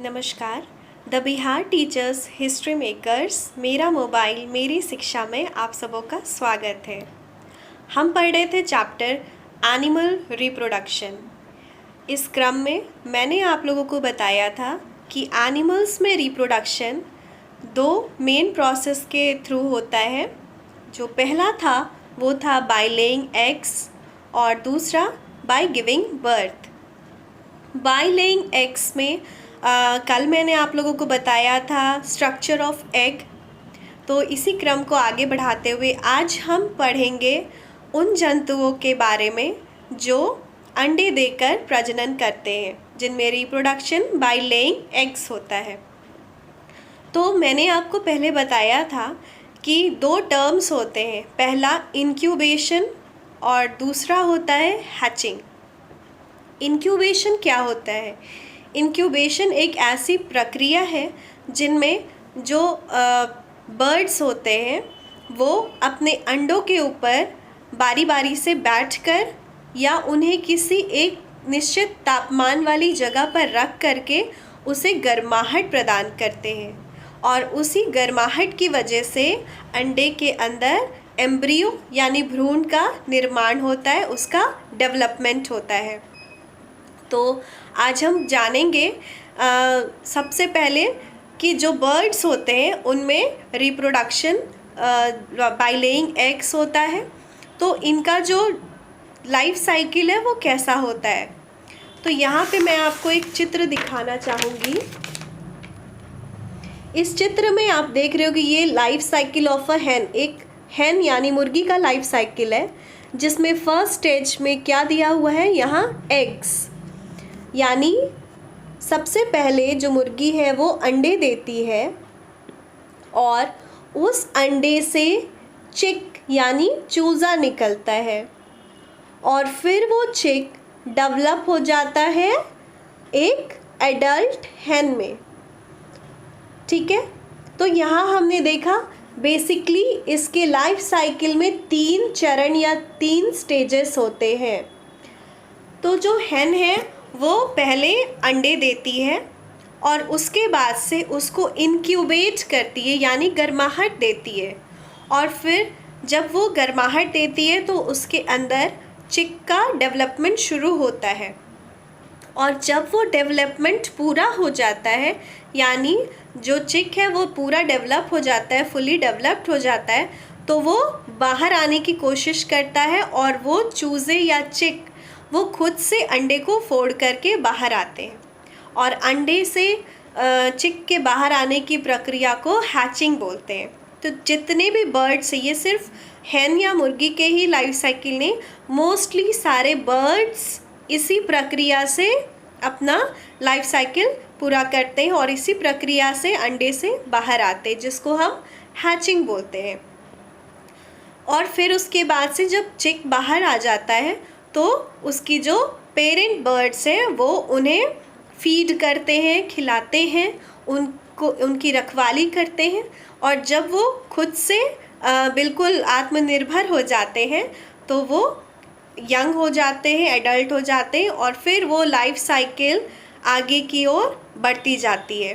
नमस्कार। The Bihar teachers history makers मेरा mobile मेरी शिक्षा में आप सबों का स्वागत है। हम पढ़ रहे थे चैप्टर एनिमल रिप्रोडक्शन। इस क्रम में मैंने आप लोगों को बताया था कि एनिमल्स में रिप्रोडक्शन दो मेन प्रोसेस के थ्रू होता है। जो पहला था वो था बाय लेइंग एग्स और दूसरा by giving birth. By laying eggs में कल मैंने आप लोगों को बताया था स्ट्रक्चर ऑफ एग। तो इसी क्रम को आगे बढ़ाते हुए आज हम पढ़ेंगे उन जंतुओं के बारे में जो अंडे देकर प्रजनन करते हैं, जिनमें रिप्रोडक्शन बाय लेइंग एग्स होता है। तो मैंने आपको पहले बताया था कि दो टर्म्स होते हैं, पहला इंक्यूबेशन और दूसरा होता है हैचिंग। इंक्यूबेशन क्या होता है? इंक्यूबेशन एक ऐसी प्रक्रिया है जिनमें जो बर्ड्स होते हैं वो अपने अंडों के ऊपर बारी बारी से बैठकर या उन्हें किसी एक निश्चित तापमान वाली जगह पर रख करके उसे गर्माहट प्रदान करते हैं और उसी गर्माहट की वजह से अंडे के अंदर एम्ब्रियो यानी भ्रूण का निर्माण होता है, उसका डेवलपमेंट होता है। तो आज हम जानेंगे सबसे पहले कि जो बर्ड्स होते हैं उनमें रिप्रोडक्शन बाय लेइंग एग्स होता है। तो इनका जो लाइफ साइकिल है वो कैसा होता है। तो यहाँ पे मैं आपको एक चित्र दिखाना चाहूँगी। इस चित्र में आप देख रहे हो कि ये लाइफ साइकिल ऑफ अ हैन, एक हैन यानी मुर्गी का लाइफ साइकिल है, जिसमें फर्स्ट स्टेज में क्या दिया हुआ है, यहाँ एग्स, यानी सबसे पहले जो मुर्गी है वो अंडे देती है और उस अंडे से चिक यानी चूज़ा निकलता है और फिर वो चिक डेवलप हो जाता है एक एडल्ट हैन में। ठीक है, तो यहाँ हमने देखा बेसिकली इसके लाइफ साइकिल में 3 चरण या 3 स्टेजेस होते हैं। तो जो हैन है वो पहले अंडे देती है और उसके बाद से उसको इनक्यूबेट करती है यानी गर्माहट देती है और फिर जब वो गर्माहट देती है तो उसके अंदर चिक का डेवलपमेंट शुरू होता है और जब वो डेवलपमेंट पूरा हो जाता है यानी जो चिक है वो पूरा डेवलप हो जाता है, फुली डेवलप्ड हो जाता है, तो वो बाहर आने की कोशिश करता है और वो चूज़े या चिक वो खुद से अंडे को फोड़ करके बाहर आते हैं और अंडे से चिक के बाहर आने की प्रक्रिया को हैचिंग बोलते हैं। तो जितने भी बर्ड्स हैं, ये सिर्फ हैन या मुर्गी के ही लाइफ साइकिल नहीं, मोस्टली सारे बर्ड्स इसी प्रक्रिया से अपना लाइफ साइकिल पूरा करते हैं और इसी प्रक्रिया से अंडे से बाहर आते हैं, जिसको हम हैचिंग बोलते हैं। और फिर उसके बाद से जब चिक बाहर आ जाता है तो उसकी जो पेरेंट बर्ड्स हैं वो उन्हें फीड करते हैं, खिलाते हैं, उनकी रखवाली करते हैं और जब वो खुद से बिल्कुल आत्मनिर्भर हो जाते हैं तो वो यंग हो जाते हैं, एडल्ट हो जाते हैं और फिर वो लाइफ साइकिल आगे की ओर बढ़ती जाती है।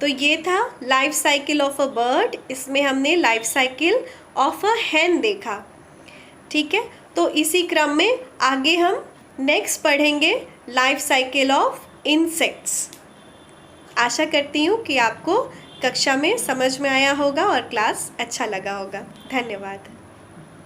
तो ये था life cycle of a bird. इसमें हमने लाइफ साइकिल ऑफ अ हैन देखा। ठीक है, तो इसी क्रम में आगे हम नेक्स्ट पढ़ेंगे लाइफ साइकिल ऑफ इंसेक्ट्स। आशा करती हूँ कि आपको कक्षा में समझ में आया होगा और क्लास अच्छा लगा होगा। धन्यवाद।